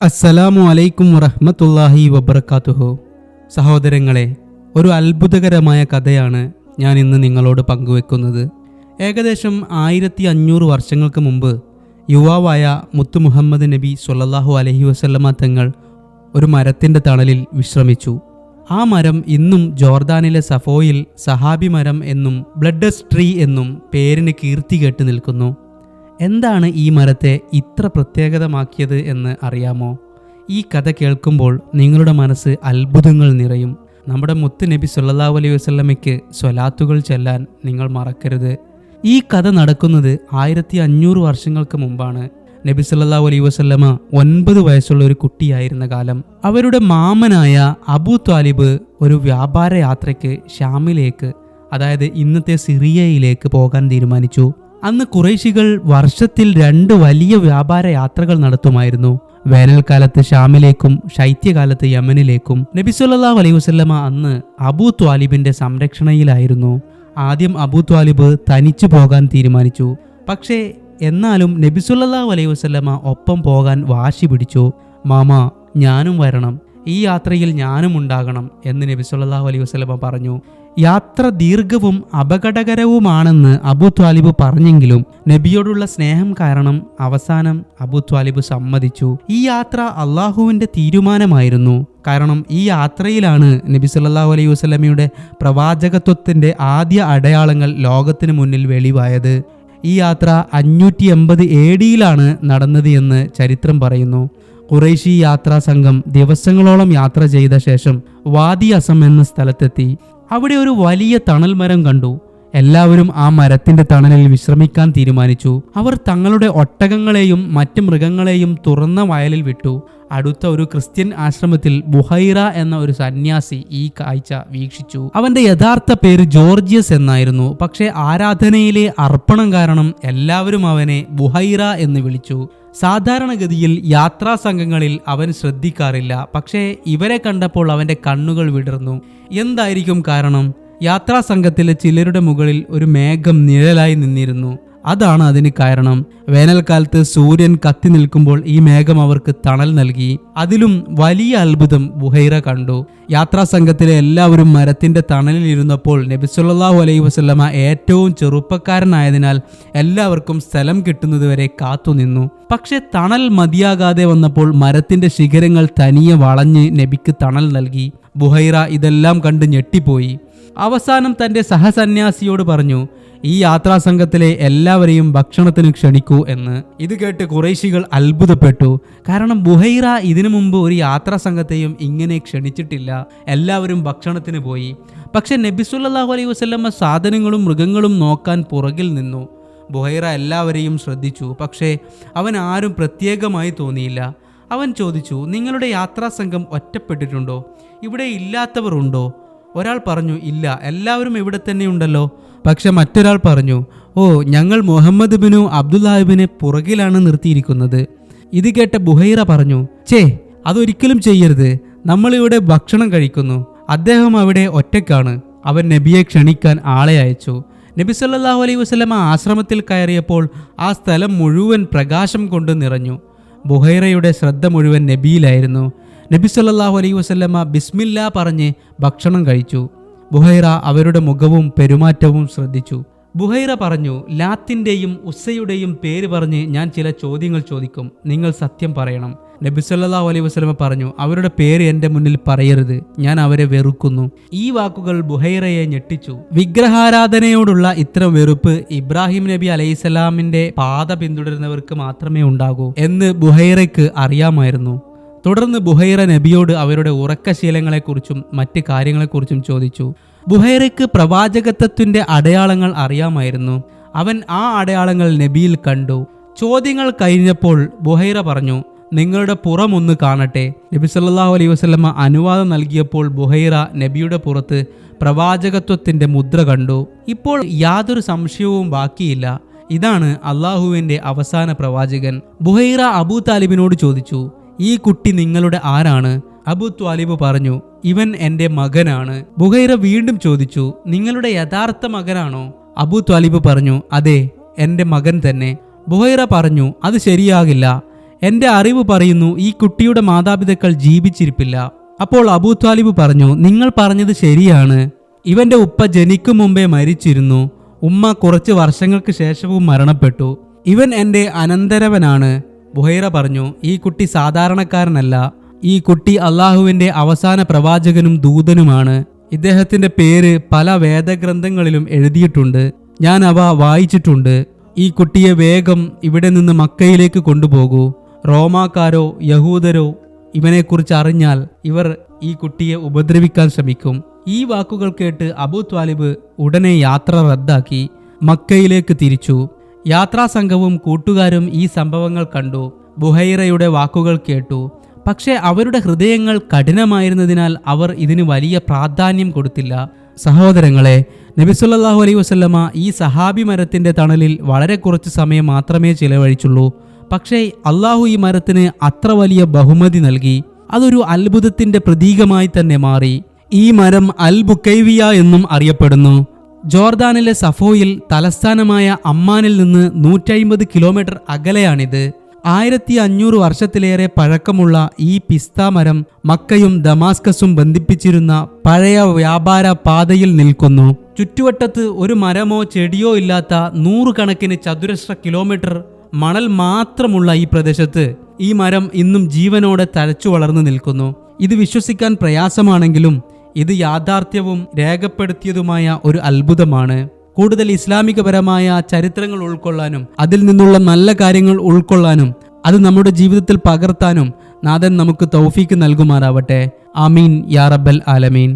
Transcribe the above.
അസ്സലാമു അലൈക്കും വറഹ്മത്തുള്ളാഹി വബറകാതുഹു. സഹോദരങ്ങളെ, ഒരു അത്ഭുതകരമായ കഥയാണ് ഞാൻ ഇന്ന് നിങ്ങളോട് പങ്കുവെക്കുന്നത്. ഏകദേശം 1500 വർഷങ്ങൾക്ക് മുമ്പ് യുവാവായ മുത്തു മുഹമ്മദ് നബി സ്വല്ലല്ലാഹു അലൈഹി വസല്ലമ തങ്ങൾ ഒരു മരത്തിൻ്റെ തണലിൽ വിശ്രമിച്ചു. ആ മരം ഇന്നും ജോർദാനിലെ സഫോയിൽ സഹാബി മരം എന്നും ബ്ലഡ്ഡസ് ട്രീ എന്നും പേരിന് കീർത്തി കേട്ട് നിൽക്കുന്നു. എന്താണ് ഈ മരത്തെ ഇത്ര പ്രത്യേകതമാക്കിയത് എന്ന് അറിയാമോ? ഈ കഥ കേൾക്കുമ്പോൾ നിങ്ങളുടെ മനസ്സ് അത്ഭുതങ്ങൾ നിറയും. നമ്മുടെ മുത്ത് നബി സല്ലല്ലാഹു അലൈഹി വസല്ലമയ്ക്ക് സ്വലാത്തുകൾ ചൊല്ലാൻ നിങ്ങൾ മറക്കരുത്. ഈ കഥ നടക്കുന്നത് 1500 വർഷങ്ങൾക്ക് മുമ്പാണ്. നബി സല്ലല്ലാഹു അലൈഹി വസല്ലമ 9 വയസ്സുള്ള ഒരു കുട്ടിയായിരുന്ന കാലം. അവരുടെ മാമനായ അബൂ ത്വാലിബ് ഒരു വ്യാപാര യാത്രയ്ക്ക് ഷാമിലേക്ക്, അതായത് ഇന്നത്തെ സിറിയയിലേക്ക് പോകാൻ തീരുമാനിച്ചു. അന്ന് ഖുറൈശികൾ വർഷത്തിൽ 2 വലിയ വ്യാപാര യാത്രകൾ നടത്തുമായിരുന്നു. വേനൽക്കാലത്ത് ഷാമിലേക്കും ശൈത്യകാലത്ത് യമനിലേക്കും. നബി സല്ലല്ലാഹു അലൈഹി വസല്ലമ അന്ന് അബൂ ത്വാലിബിന്റെ സംരക്ഷണയിലായിരുന്നു. ആദ്യം അബൂ ത്വാലിബ് തനിച്ചു പോകാൻ തീരുമാനിച്ചു. പക്ഷേ എന്നാലും നബി സല്ലല്ലാഹു അലൈഹി വസല്ലമ ഒപ്പം പോകാൻ വാശി പിടിച്ചു. മാമാ, ഞാനും വരണം, ഈ യാത്രയിൽ ഞാനും ഉണ്ടാകണം എന്ന് നബി സല്ലല്ലാഹു അലൈഹി വസല്ലമ പറഞ്ഞു. യാത്ര ദീർഘവും അപകടകരവുമാണെന്ന് അബൂ ത്വാലിബ് പറഞ്ഞെങ്കിലും നബിയോടുള്ള സ്നേഹം കാരണം അവസാനം അബൂ ത്വാലിബ് സമ്മതിച്ചു. ഈ യാത്ര അള്ളാഹുവിൻ്റെ തീരുമാനമായിരുന്നു. കാരണം ഈ യാത്രയിലാണ് നബി സല്ലല്ലാഹു അലൈഹി വസല്ലമയുടെ പ്രവാചകത്വത്തിൻ്റെ ആദ്യ അടയാളങ്ങൾ ലോകത്തിന് മുന്നിൽ വെളിവായത്. ഈ യാത്ര 580 AD നടന്നത് എന്ന് ചരിത്രം പറയുന്നു. ഖുറൈശി യാത്രാ സംഘം ദിവസങ്ങളോളം യാത്ര ചെയ്ത ശേഷം വാദി അസം എന്ന സ്ഥലത്തെത്തി. അവിടെ ഒരു വലിയ തണൽ മരം കണ്ടു. എല്ലാവരും ആ മരത്തിന്റെ തണലിൽ വിശ്രമിക്കാൻ തീരുമാനിച്ചു. അവർ തങ്ങളുടെ ഒട്ടകങ്ങളെയും മറ്റ് മൃഗങ്ങളെയും തുറന്ന വയലിൽ വിട്ടു. അടുത്ത ഒരു ക്രിസ്ത്യൻ ആശ്രമത്തിൽ ബുഹൈറ എന്ന ഒരു സന്യാസി ഈ കാഴ്ച വീക്ഷിച്ചു. അവന്റെ യഥാർത്ഥ പേര് ജോർജിയസ് എന്നായിരുന്നു. പക്ഷേ ആരാധനയിലെ അർപ്പണം കാരണം എല്ലാവരും അവനെ ബുഹൈറ എന്ന് വിളിച്ചു. സാധാരണഗതിയിൽ യാത്രാ സംഘങ്ങളിൽ അവൻ ശ്രദ്ധിക്കാറില്ല. പക്ഷേ ഇവരെ കണ്ടപ്പോൾ അവന്റെ കണ്ണുകൾ വിടർന്നു. എന്തായിരിക്കും കാരണം? യാത്രാ സംഘത്തിലെ ചിലരുടെ മുകളിൽ ഒരു മേഘം നിഴലായി നിന്നിരുന്നു. അതാണ് അതിന് കാരണം. വേനൽക്കാലത്ത് സൂര്യൻ കത്തി നിൽക്കുമ്പോൾ ഈ മേഘം അവർക്ക് തണൽ നൽകി. അതിലും വലിയ അത്ഭുതം ബുഹൈറ കണ്ടു. യാത്രാ സംഘത്തിലെ എല്ലാവരും മരത്തിന്റെ തണലിൽ ഇരുന്നപ്പോൾ നബി സല്ലല്ലാഹു അലൈഹി വസല്ലമ ഏറ്റവും ചെറുപ്പക്കാരനായതിനാൽ എല്ലാവർക്കും സ്ഥലം കിട്ടുന്നതുവരെ കാത്തുനിന്നു. പക്ഷെ തണൽ മതിയാകാതെ വന്നപ്പോൾ മരത്തിന്റെ ശിഖരങ്ങൾ തനിയെ വളഞ്ഞ് നബിക്ക് തണൽ നൽകി. ബുഹൈറ ഇതെല്ലാം കണ്ട് ഞെട്ടിപ്പോയി. അവസാനം തന്റെ സഹസന്യാസിയോട് പറഞ്ഞു, ഈ യാത്രാ സംഘത്തിലെ എല്ലാവരെയും ഭക്ഷണത്തിന് ക്ഷണിക്കൂ എന്ന്. ഇത് കേട്ട് ഖുറൈശികൾ അത്ഭുതപ്പെട്ടു. കാരണം ബുഹൈറ ഇതിനു മുമ്പ് ഒരു യാത്രാ സംഘത്തെയും ഇങ്ങനെ ക്ഷണിച്ചിട്ടില്ല. എല്ലാവരും ഭക്ഷണത്തിന് പോയി. പക്ഷെ നബി സല്ലല്ലാഹു അലൈഹി വസല്ലമ സാധനങ്ങളും മൃഗങ്ങളും നോക്കാൻ പുറകിൽ നിന്നു. ബുഹൈറ എല്ലാവരെയും ശ്രദ്ധിച്ചു. പക്ഷേ അവൻ ആരും പ്രത്യേകമായി തോന്നിയില്ല. അവൻ ചോദിച്ചു, നിങ്ങളുടെ യാത്രാ സംഘം ഒറ്റപ്പെട്ടിട്ടുണ്ടോ? ഇവിടെ ഇല്ലാത്തവർ ഉണ്ടോ? ഒരാൾ പറഞ്ഞു, ഇല്ല, എല്ലാവരും ഇവിടെ തന്നെ ഉണ്ടല്ലോ. പക്ഷെ മറ്റൊരാൾ പറഞ്ഞു, ഓ, ഞങ്ങൾ മുഹമ്മദ് ബിനു അബ്ദുല്ലാഹിബിനെ പുറകിലാണ് നിർത്തിയിരിക്കുന്നത്. ഇത് കേട്ട ബുഹൈറ പറഞ്ഞു, അതൊരിക്കലും ചെയ്യരുത്, നമ്മളിവിടെ ഭക്ഷണം കഴിക്കുന്നു. അദ്ദേഹം അവിടെ ഒറ്റയ്ക്കാണ്. അവൻ നബിയെ ക്ഷണിക്കാൻ ആളെ അയച്ചു. നബി സല്ലല്ലാഹു അലൈഹി വസല്ലമ ആശ്രമത്തിൽ കയറിയപ്പോൾ ആ സ്ഥലം മുഴുവൻ പ്രകാശം കൊണ്ട് നിറഞ്ഞു. ബുഹൈറയുടെ ശ്രദ്ധ മുഴുവൻ നബിയിലായിരുന്നു. നബി സല്ലല്ലാഹു അലൈഹി വസല്ലമ ബിസ്മില്ലാ പറഞ്ഞ് ഭക്ഷണം കഴിച്ചു. ബുഹൈറ അവരുടെ മുഖവും പെരുമാറ്റവും ശ്രദ്ധിച്ചു. ബുഹൈറ പറഞ്ഞു, ലാത്തിൻ്റെയും ഉസ്സയുടെയും പേര് പറഞ്ഞ് ഞാൻ ചില ചോദ്യങ്ങൾ ചോദിക്കും, നിങ്ങൾ സത്യം പറയണം. നബി സല്ലല്ലാഹു അലൈഹി വസല്ലമ പറഞ്ഞു, അവരുടെ പേര് എൻ്റെ മുന്നിൽ പറയരുത്, ഞാൻ അവരെ വെറുക്കുന്നു. ഈ വാക്കുകൾ ബുഹൈറയെ ഞെട്ടിച്ചു. വിഗ്രഹാരാധനയോടുള്ള ഇത്തരം വെറുപ്പ് ഇബ്രാഹിം നബി അലൈഹിസ്സലാമിന്റെ പാത പിന്തുടരുന്നവർക്ക് മാത്രമേ ഉണ്ടാകൂ എന്ന് ബുഹൈറയ്ക്ക് അറിയാമായിരുന്നു. തുടർന്ന് ബുഹൈറ നബിയോട് അവരുടെ ഉറക്കശീലങ്ങളെക്കുറിച്ചും മറ്റ് കാര്യങ്ങളെക്കുറിച്ചും ചോദിച്ചു. ബുഹൈറയ്ക്ക് പ്രവാചകത്വത്തിന്റെ അടയാളങ്ങൾ അറിയാമായിരുന്നു. അവൻ ആ അടയാളങ്ങൾ നബിയിൽ കണ്ടു. ചോദ്യങ്ങൾ കഴിഞ്ഞപ്പോൾ ബുഹൈറ പറഞ്ഞു, നിങ്ങളുടെ പുറം ഒന്ന് കാണട്ടെ. നബി സല്ലല്ലാഹു അലൈഹി വസല്ലമ അനുവാദം നൽകിയപ്പോൾ ബുഹൈറ നബിയുടെ പുറത്ത് പ്രവാചകത്വത്തിന്റെ മുദ്ര കണ്ടു. ഇപ്പോൾ യാതൊരു സംശയവും ബാക്കിയില്ല, ഇതാണ് അള്ളാഹുവിന്റെ അവസാന പ്രവാചകൻ. ബുഹൈറ അബൂ താലിബിനോട് ചോദിച്ചു, ഈ കുട്ടി നിങ്ങളുടെ ആരാണ്? അബൂ ത്വാലിബ് പറഞ്ഞു, ഇവൻ എൻ്റെ മകനാണ്. ബുഹൈറ വീണ്ടും ചോദിച്ചു, നിങ്ങളുടെ യഥാർത്ഥ മകനാണോ? അബൂ ത്വാലിബ് പറഞ്ഞു, അതെ, എൻ്റെ മകൻ തന്നെ. ബുഹൈറ പറഞ്ഞു, അത് ശരിയാകില്ല, എന്റെ അറിവ് പറയുന്നു ഈ കുട്ടിയുടെ മാതാപിതാക്കൾ ജീവിച്ചിരിപ്പില്ല. അപ്പോൾ അബൂ ത്വാലിബ് പറഞ്ഞു, നിങ്ങൾ പറഞ്ഞത് ശരിയാണ്. ഇവന്റെ ഉപ്പ ജനിക്കും മുമ്പേ മരിച്ചിരുന്നു. ഉമ്മ കുറച്ച് വർഷങ്ങൾക്ക് ശേഷവും മരണപ്പെട്ടു. ഇവൻ എന്റെ അനന്തരവനാണ്. ബുഹൈറ പറഞ്ഞു, ഈ കുട്ടി സാധാരണക്കാരനല്ല. ഈ കുട്ടി അള്ളാഹുവിന്റെ അവസാന പ്രവാചകനും ദൂതനുമാണ്. ഇദ്ദേഹത്തിന്റെ പേര് പല വേദഗ്രന്ഥങ്ങളിലും എഴുതിയിട്ടുണ്ട്. ഞാൻ അവ വായിച്ചിട്ടുണ്ട്. ഈ കുട്ടിയെ വേഗം ഇവിടെ നിന്ന് മക്കയിലേക്ക് കൊണ്ടുപോകൂ. റോമാക്കാരോ യഹൂദരോ ഇവനെക്കുറിച്ച് അറിഞ്ഞാൽ ഇവർ ഈ കുട്ടിയെ ഉപദ്രവിക്കാൻ ശ്രമിക്കും. ഈ വാക്കുകൾ കേട്ട് അബൂ ത്വാലിബ് ഉടനെ യാത്ര റദ്ദാക്കി മക്കയിലേക്ക് തിരിച്ചു. യാത്രാസംഘവും കൂട്ടുകാരും ഈ സംഭവങ്ങൾ കണ്ടു. ബുഹൈറയുടെ വാക്കുകൾ കേട്ടു. പക്ഷേ അവരുടെ ഹൃദയങ്ങൾ കഠിനമായിരുന്നതിനാൽ അവർ ഇതിന് വലിയ പ്രാധാന്യം കൊടുത്തില്ല. സഹോദരങ്ങളെ, നബി സല്ലല്ലാഹു അലൈഹി വസല്ലമ ഈ സഹാബി മരത്തിന്റെ തണലിൽ വളരെ കുറച്ച് സമയം മാത്രമേ ചിലവഴിച്ചുള്ളൂ. പക്ഷേ അള്ളാഹു ഈ മരത്തിന് അത്ര വലിയ ബഹുമതി നൽകി. അതൊരു അത്ഭുതത്തിന്റെ പ്രതീകമായി തന്നെ മാറി. ഈ മരം അൽ ബുക്കൈവിയ എന്നും അറിയപ്പെടുന്നു. ജോർദാനിലെ സഫോയിൽ തലസ്ഥാനമായ അമ്മാനിൽ നിന്ന് 150 കിലോമീറ്റർ അകലെയാണിത്. 1500 വർഷത്തിലേറെ പഴക്കമുള്ള ഈ പിസ്ത മരം മക്കയും ദമാസ്കസും ബന്ധിപ്പിച്ചിരുന്ന പഴയ വ്യാപാര പാതയിൽ നിൽക്കുന്നു. ചുറ്റുവട്ടത്ത് ഒരു മരമോ ചെടിയോ ഇല്ലാത്ത 100 കണക്കിന് ചതുരശ്ര കിലോമീറ്റർ മണൽ മാത്രമുള്ള ഈ പ്രദേശത്ത് ഈ മരം ഇന്നും ജീവനോടെ തഴച്ചു വളർന്നു നിൽക്കുന്നു. ഇത് വിശ്വസിക്കാൻ പ്രയാസമാണെങ്കിലും ഇത് യാഥാർത്ഥ്യവും രേഖപ്പെടുത്തിയതുമായ ഒരു അത്ഭുതമാണ്. കൂടുതൽ ഇസ്ലാമികപരമായ ചരിത്രങ്ങൾ ഉൾക്കൊള്ളാനും അതിൽ നിന്നുള്ള നല്ല കാര്യങ്ങൾ ഉൾക്കൊള്ളാനും അത് നമ്മുടെ ജീവിതത്തിൽ പകർത്താനും നാഥൻ നമുക്ക് തൗഫീക്ക് നൽകുമാറാവട്ടെ. ആമീൻ യാ റബ്ബൽ ആലമീൻ.